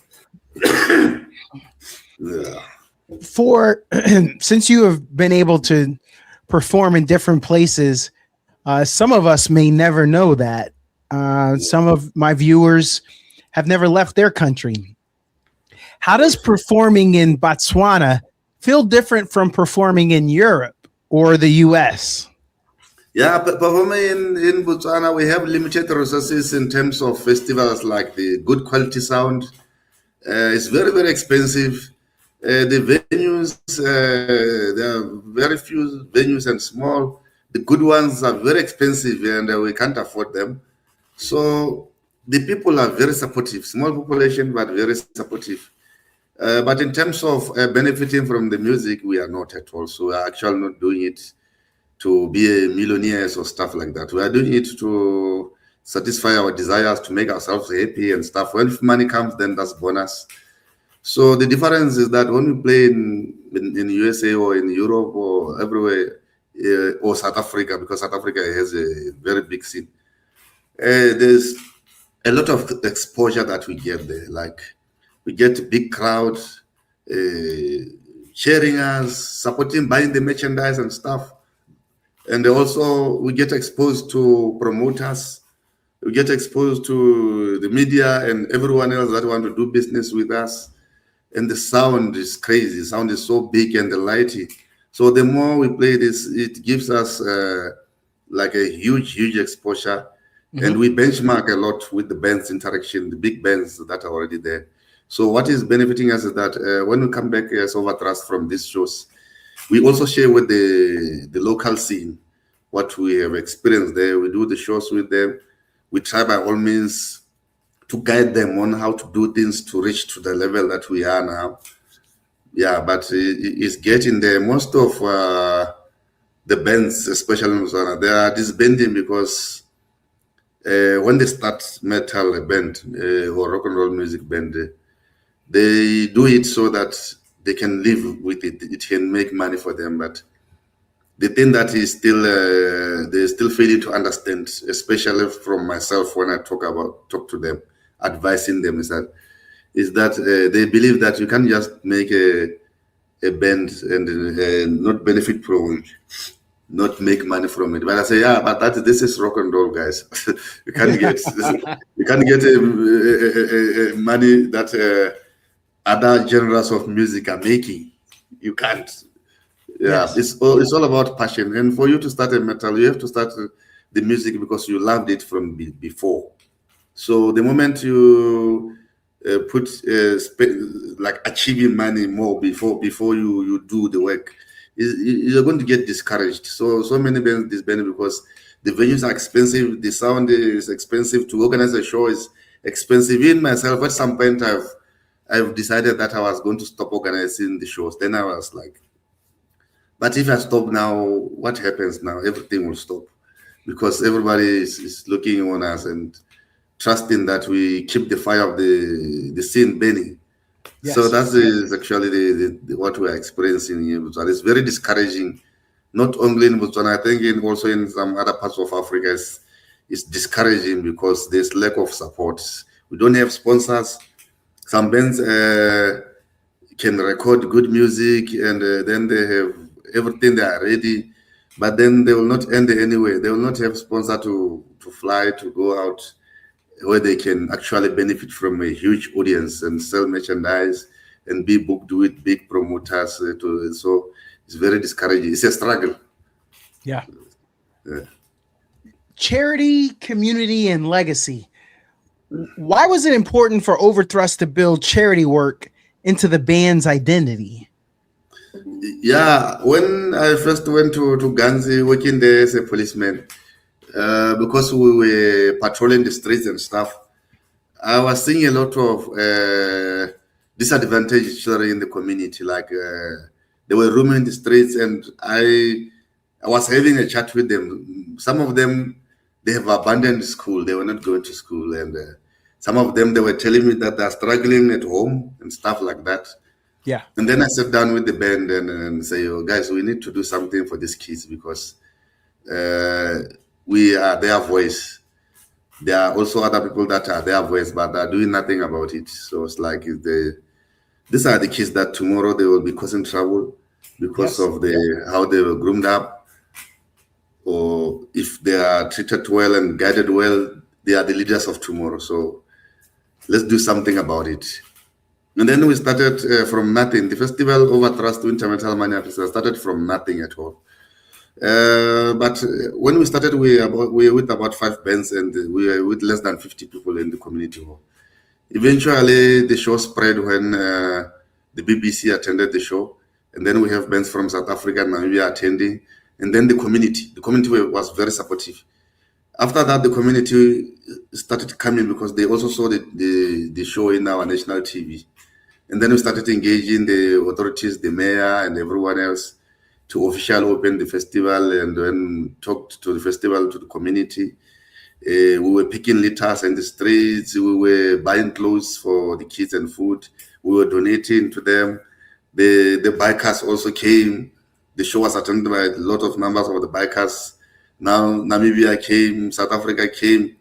Yeah. For since you have been able to perform in different places, some of us may never know that. Some of my viewers have never left their country. How does performing in Botswana feel different from performing in Europe or the US? Yeah, but for me in Botswana, we have limited resources in terms of festivals, like the good quality sound. It's very, very expensive. The venues, there are very few venues and small. The good ones are very expensive, and we can't afford them. So the people are very supportive, small population, but very supportive. But in terms of benefiting from the music, we are not at all. So we are actually not doing it to be a millionaires or stuff like that. We are doing it to satisfy our desires, to make ourselves happy and stuff. When money comes, then that's bonus. So the difference is that when we play in USA or in Europe or everywhere, or South Africa, because South Africa has a very big scene, there's a lot of exposure that we get there. Like we get a big crowd cheering us, supporting, buying the merchandise and stuff. And also we get exposed to promoters, we get exposed to the media and everyone else that want to do business with us. And the sound is crazy. The sound is so big and the lighting. So the more we play this, it gives us like a huge exposure. And we benchmark a lot with the bands interaction, the big bands that are already there. So what is benefiting us is that when we come back as Overthrust from these shows, we also share with the local scene what we have experienced there. We do the shows with them. We try by all means to guide them on how to do things to reach to the level that we are now. Yeah, but it's getting there. Most of the bands, especially in Botswana, they are disbanding because when they start metal band or rock and roll music band, they do it so that they can live with it. It can make money for them. But the thing that is still they're still failing to understand, especially from myself when I talk to them, advising them is that they believe that you can't just make a band and not benefit from it, not make money from it. But I say, yeah, but this is rock and roll, guys. You can't get money that other genres of music are making. You can't. Yeah, Yes. it's all about passion. And for you to start a metal, you have to start the music because you loved it from before. So the moment you put like achieving money more before you do the work, you're going to get discouraged. So many bands disband because the venues are expensive, the sound is expensive, to organize a show is expensive. In myself, at some point, I've decided that I was going to stop organizing the shows. Then I was like, but if I stop now, what happens now? Everything will stop because everybody is looking on us and trusting that we keep the fire of the scene burning. So Yes. that is actually what we are experiencing in Botswana. It's very discouraging, not only in Botswana, I think also in some other parts of Africa. It's discouraging because there's lack of support. We don't have sponsors. Some bands can record good music and then they have everything, they are ready, but then they will not end anyway. They will not have sponsor to fly to go out where they can actually benefit from a huge audience and sell merchandise and be booked with big promoters. So it's very discouraging. It's a struggle. Yeah. Yeah. Charity, community, and legacy. Why was it important for Overthrust to build charity work into the band's identity? Yeah, when I first went to Ganzi, working there as a policeman, because we were patrolling the streets and stuff, I was seeing a lot of disadvantaged children in the community. Like they were roaming the streets, and I was having a chat with them. Some of them they have abandoned school; they were not going to school, and some of them they were telling me that they're struggling at home and stuff like that. Yeah. And then I sat down with the band and say, "Oh, guys, we need to do something for these kids because we are their voice. There are also other people that are their voice, but they're doing nothing about it. So it's like these are the kids that tomorrow they will be causing trouble because Yes. of how they were groomed up, or if they are treated well and guided well, they are the leaders of tomorrow. So let's do something about it." And then we started from nothing. The festival Overthrust Winter Metal Mania Festival started from nothing at all. But when we started, we were with about 5 bands and we were with less than 50 people in the community hall. Eventually, the show spread when the BBC attended the show, and then we have bands from South Africa and Namibia attending, and then the community was very supportive. After that, the community started coming because they also saw the show in our national TV. And then we started engaging the authorities, the mayor, and everyone else to officially open the festival and then talked to the festival, to the community. We were picking litters in the streets. We were buying clothes for the kids and food. We were donating to them. The bikers also came. The show was attended by a lot of members of the bikers. Now Namibia came, South Africa came.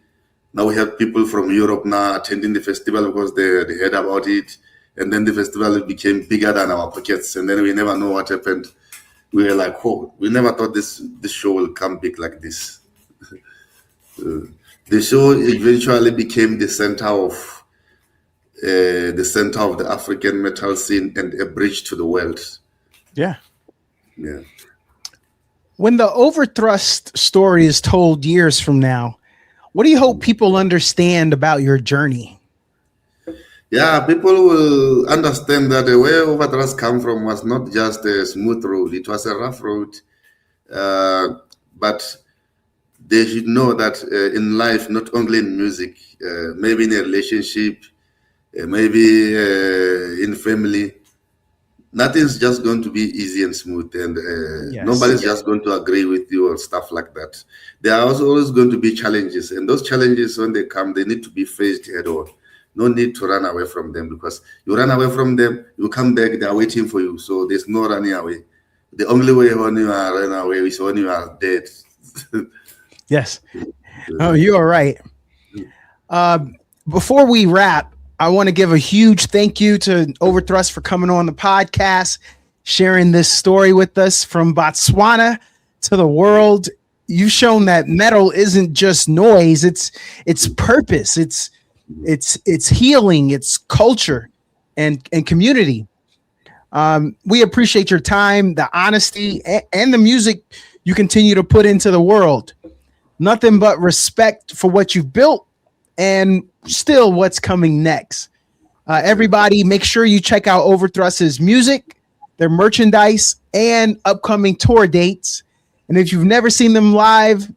Now we have people from Europe now attending the festival because they heard about it. And then the festival became bigger than our pockets. And then we never know what happened. We were like, oh, we never thought this show will come big like this. The show eventually became the center of the African metal scene and a bridge to the world. Yeah. Yeah. When the Overthrust story is told years from now, what do you hope people understand about your journey? Yeah, people will understand that where Overthrust come from was not just a smooth road; it was a rough road. But they should know that in life, not only in music, maybe in a relationship, maybe in family, nothing's just going to be easy and smooth, and Yes. nobody's just going to agree with you or stuff like that. There are also always going to be challenges, and those challenges, when they come, they need to be faced head on. No need to run away from them, because you run away from them, you come back, they are waiting for you. So there's no running away. The only way when you are running away is when you are dead. Yes. Oh, you are right. Before we wrap, I want to give a huge thank you to Overthrust for coming on the podcast, sharing this story with us from Botswana to the world. You've shown that metal isn't just noise; it's purpose, it's healing, it's culture, and community. We appreciate your time, the honesty, and the music you continue to put into the world. Nothing but respect for what you've built and still what's coming next. Everybody, make sure you check out Overthrust's music, their merchandise, and upcoming tour dates. And if you've never seen them live,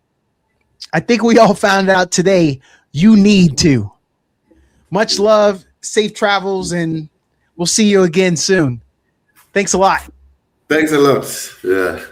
I think we all found out today, you need to. Much love, safe travels, and we'll see you again soon. Thanks a lot. Thanks a lot. Yeah.